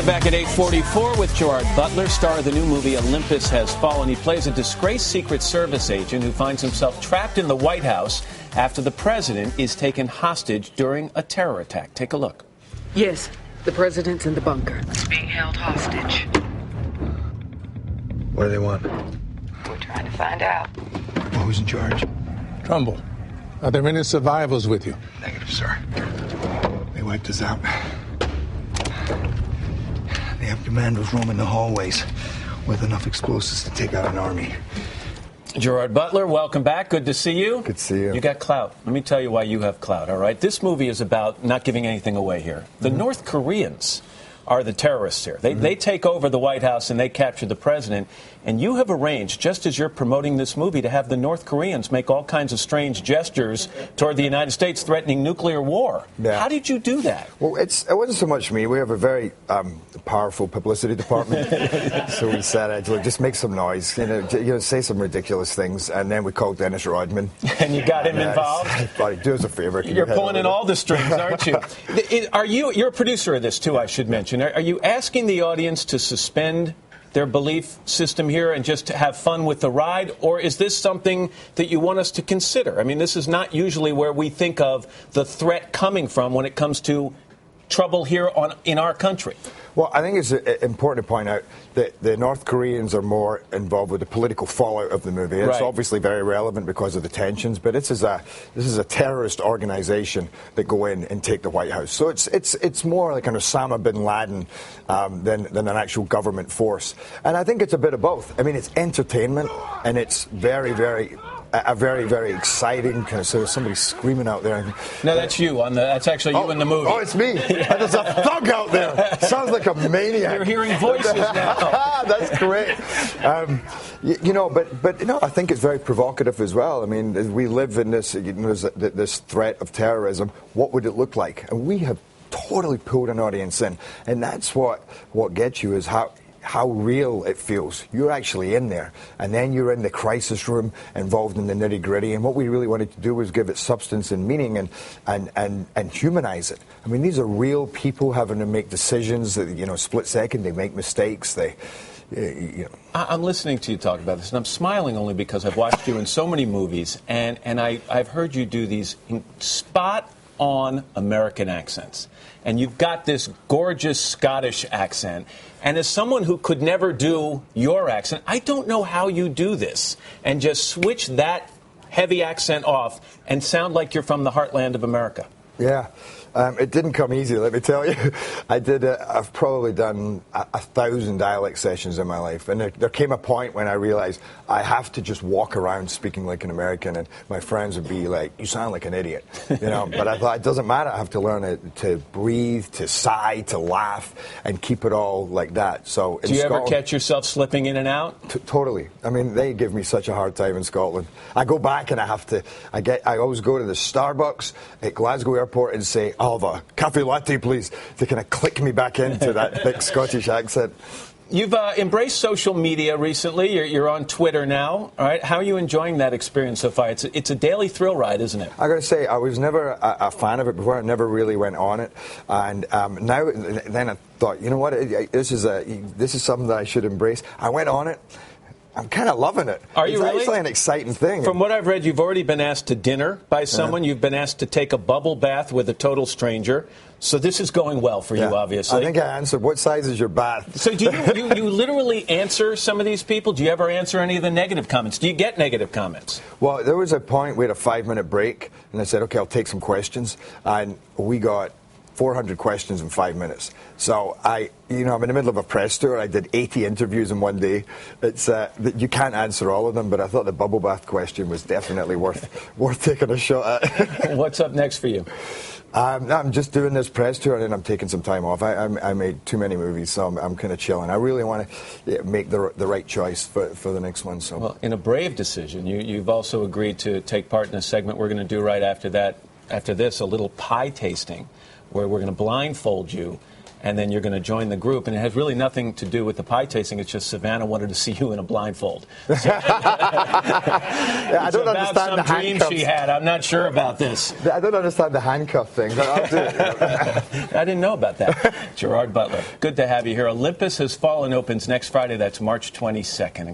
Back at 8:44 with Gerard Butler, star of the new movie Olympus Has Fallen. He plays a disgraced Secret Service agent who finds himself trapped in the White House after the president is taken hostage during a terror attack. Take a look. Yes, the president's in the bunker. He's being held hostage. What do they want? We're trying to find out. Well, who's in charge? Trumbull, are there any survivors with you? Negative, sir. They wiped us out. They have commandos roaming the hallways with enough explosives to take out an army. Gerard Butler, welcome back. Good to see you. Good to see you. You got clout. Let me tell you why you have clout, all right? This movie is about not giving anything away here. The North Koreans are the terrorists here. They take over the White House and they capture the president. And you have arranged, just as you're promoting this movie, to have the North Koreans make all kinds of strange gestures toward the United States, threatening nuclear war. Yeah. How did you do that? Well, it wasn't so much me. We have a very powerful publicity department. So we said, just make some noise, say some ridiculous things. And then we called Dennis Rodman. And you got him involved? Buddy, do us a favor. You're pulling in all the strings, aren't you? You're a producer of this, too, I should mention. Are you asking the audience to suspend their belief system here and just to have fun with the ride? Or is this something that you want us to consider? I mean, this is not usually where we think of the threat coming from when it comes to trouble here in our country. Well, I think it's important to point out that the North Koreans are more involved with the political fallout of the movie. It's obviously very relevant because of the tensions, but this is a terrorist organization that go in and take the White House. So it's more like an Osama bin Laden than an actual government force. And I think it's a bit of both. I mean, it's entertainment, and it's very, very exciting kind of. So there's somebody screaming out there. No, that's you that's actually you in the movie. Oh, it's me. Yeah. There's a thug out there. Sounds like a maniac. You're hearing voices now. That's great. But I think it's very provocative as well. I mean, we live in this this threat of terrorism. What would it look like? And we have totally pulled an audience in, and that's what gets you is how real it feels. You're actually in there, and then you're in the crisis room, involved in the nitty-gritty. And what we really wanted to do was give it substance and meaning, and humanize it. I mean, these are real people having to make decisions. That, split second, they make mistakes. I'm listening to you talk about this, and I'm smiling only because I've watched you in so many movies, and I've heard you do these spot-on American accents. And you've got this gorgeous Scottish accent. And as someone who could never do your accent, I don't know how you do this and just switch that heavy accent off and sound like you're from the heartland of America. Yeah. It didn't come easy, let me tell you. I've probably done 1,000 dialect sessions in my life. And there came a point when I realized I have to just walk around speaking like an American. And my friends would be like, you sound like an idiot. But I thought, it doesn't matter. I have to learn to breathe, to sigh, to laugh, and keep it all like that. So do you ever catch yourself slipping in and out? Totally. I mean, they give me such a hard time in Scotland. I go back and I always go to the Starbucks at Glasgow Airport and say, I'll have a cafe latte, please, to kind of click me back into that thick Scottish accent. You've embraced social media recently. You're on Twitter now. All right. How are you enjoying that experience so far? It's a daily thrill ride, isn't it? I got to say, I was never a fan of it before. I never really went on it. And then I thought, you know what? This is something that I should embrace. I went on it. I'm kind of loving it. Are you really? It's actually an exciting thing. From what I've read, you've already been asked to dinner by someone. You've been asked to take a bubble bath with a total stranger. So this is going well for you, obviously. I think I answered, what size is your bath? So do you literally answer some of these people? Do you ever answer any of the negative comments? Do you get negative comments? Well, there was a point, we had a 5-minute break, and I said, okay, I'll take some questions. And we got 400 questions in 5 minutes. So I'm in the middle of a press tour. I did 80 interviews in one day. It's you can't answer all of them, but I thought the bubble bath question was definitely worth taking a shot at. What's up next for you? I'm just doing this press tour, and then I'm taking some time off. I made too many movies, so I'm kind of chilling. I really want to make the right choice for the next one. So, well, in a brave decision, you've also agreed to take part in a segment we're going to do right after this, a little pie tasting, where we're going to blindfold you and then you're going to join the group. And it has really nothing to do with the pie tasting. It's just Savannah wanted to see you in a blindfold. Yeah, I don't understand some the dream handcuffs. she had. I'm not sure about this. I don't understand the handcuff thing, but I'll do it. I didn't know about that. Gerard Butler, good to have you here. Olympus Has Fallen opens next Friday. That's March 22nd.